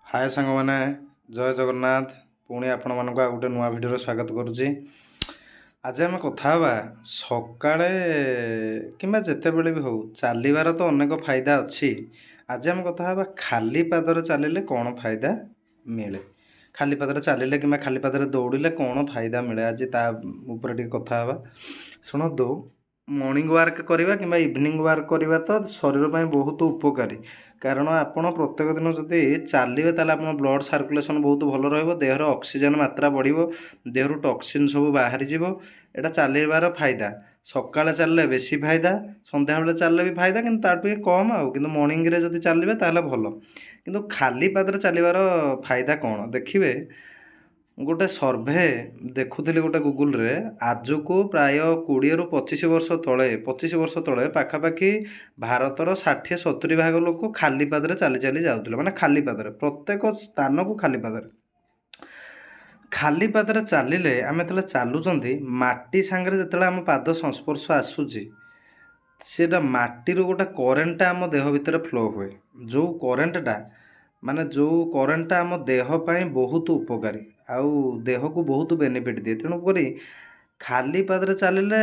हाय सांग मैंने जय जगन्नाथ पुणी आपण मान गोटे नुआ भिडियो स्वागत करुच्ची। आज आम कथा सकाळे कि जिते बड़े भी हो चलबार तो अनेक फायदा अच्छी। आज आम कथा खाली पादर चलिए कौन फायदा मिले, खाली पादर चलिए कि खाली पादर दौड़े कौन फायदा मिले आज तापर टे कथा शुणु। मॉर्निंग वार्क करवा कि इवनिंग वार्क करवा तो शरीर पर बहुत उपकारी, कारण आपण प्रत्येक दिन जदि चलिए ताल आप ब्लड सर्कुलेशन बहुत भल रेहर, ऑक्सीजन मात्रा बढ़, देहरु टॉक्सिन सब बाहरी जीव। एटा चलबार फायदा सकाଳେ चलले बेसी फायदा, संध्या बेले चलले भी फायदा कि ताटे कम आउ कि मॉर्निंग रे जदि चलिए ताहले भल। किंतु खाली पादरे चलबार फायदा कौन देखिए, गोटे सर्भे देखुली गोटे गुगुल रे आज को प्राय 20 ରୁ 25 वर्ष तले पाखापाखि भारतर 60-70 भाग लोक खाली पादरे चली चली जाऊले, माने खाली पादरे प्रत्येक स्थान को खाली पादरे चलिले आम जो चलुँच माटी सांगे जो आम पाद संस्पर्श आसूची सेटा माटीर गोटे करेन्टा आम देह भितर फ्लो हुए, जो करेन्टा माने जो करेन्टा आम देह पाई बहुत उपकारी आउ देह को बहुत बेनिफिट दिए। तेणुक खाली पादरे चलिले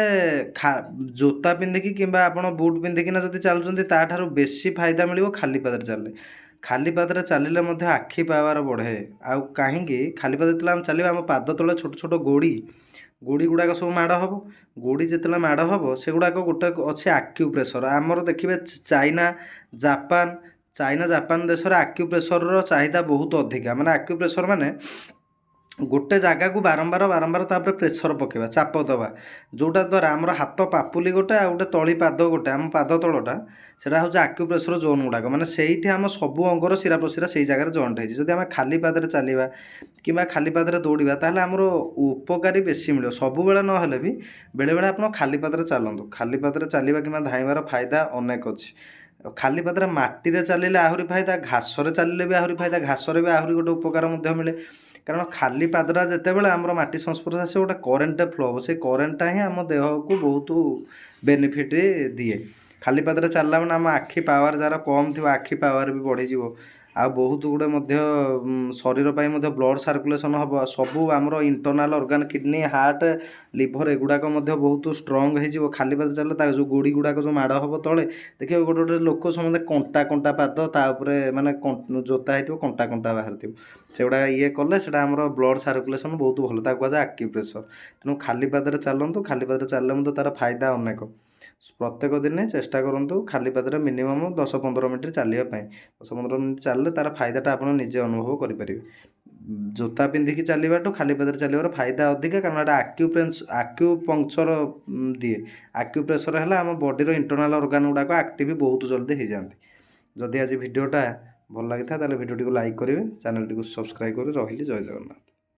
जोता पिंधिकी कि आप बुट पिंधिकिना जदि चलुँच ताठारू बेसी फायदा मिल खाली पादरे चलिए। खाली पादरे चलिले मध्य आखि पावर बढ़े, आउ कहीं खाली पादरे आम चलिए आम पाद तले छोट छोट गोड़ी गुड़ाक सब माड़ हम, गोड़ी जिते माड़ हम से गुड़ाक गोटे अच्छे आक्यूप्रेसर आमर देखिए चाइना जापान देश में आक्यूप्रेसर चाहिदा बहुत अधिका, माने आक्यूप्रेसर माने गोटे जगह को बारंबार बारंबार तापर प्रेसर पकेबा चाप दबा, जोटा द्वारा आमर हाथ पापुली गोटे आ गोटे तली पाद गोटे आम पाद तलटा सेटा हूँ आक्यूप्रेसर जोन गुड़ाक, माने सेठी आम सबू अंगर शिरा प्रशिरा से जगह जॉइंट होती। जदि आम खाली पादरे चलवा कि खाली पादरे दौड़ा ताहले आमर उपकारी बेसी मिले, सब बेले ना भी बेले बेले आप खाली पादरे चलतु। खाली पादरे चलवा कि धाइबार फायदा अनेक अच्छी। खाली पादरे माटी रे चलिले आहुरी फायदा, घासरे चलिले भी आहुरी फायदा, घासरे भी आहुरी गोटे उपकार मिले, कारण खाली पादरा जिते बड़े आम माटी संस्पर्श आसे गोटे करेन्ट फ्लो हम, से करेन्टा ही आम देह को बहुत बेनिफिट दिए। खाली पादरे चलला मैंने आम आखि पावर जार कम थी आखि पावर भी बढ़ी आ बहुत गुड़े शरीर पर ब्लड सर्कुलेशन हम, सबू आमर internal organ kidney heart liver एगुड़ाक बहुत स्ट्रंग हो। खाली पाद चलते जो गोड़ी गुड़ाक जो माड़ हम तले देखिए गोटे गोटे लोक समझे कंटा कंटा पाद तापर माने जोता हो कंटा कंटा बाहर थी से गुड़ा ये कले से ब्लड सर्कुलेशन बहुत भल कहुए आक्यूप्रेसर। तेणु खाली पादरे चलतु, खाली पादरे चलने तार फायदा अनेक। प्रत्येक दिन चेष्टा करूँ खाली पादरे मिनिमम 10-15 मिनट चलने, 10-15 मिनट चलने तार फायदाटा आप निजे अनुभव करेंगे। जोता पिंधिकी चलवाठू खाली पादरे चलवार फायदा अधिका, कारण यहाँ आक्यूपंक्चर दिए। आक्यूप्रेसर है आम बॉडीर इंटरनाल ऑर्गन गुड़ाक एक्टिव बहुत जल्दी हो जाती। जदि आज भिडियोटा भल लगी था भिडियो टी लाइक करेंगे, चैनल टी सब्सक्राइब कर रही। जय जगन्नाथ।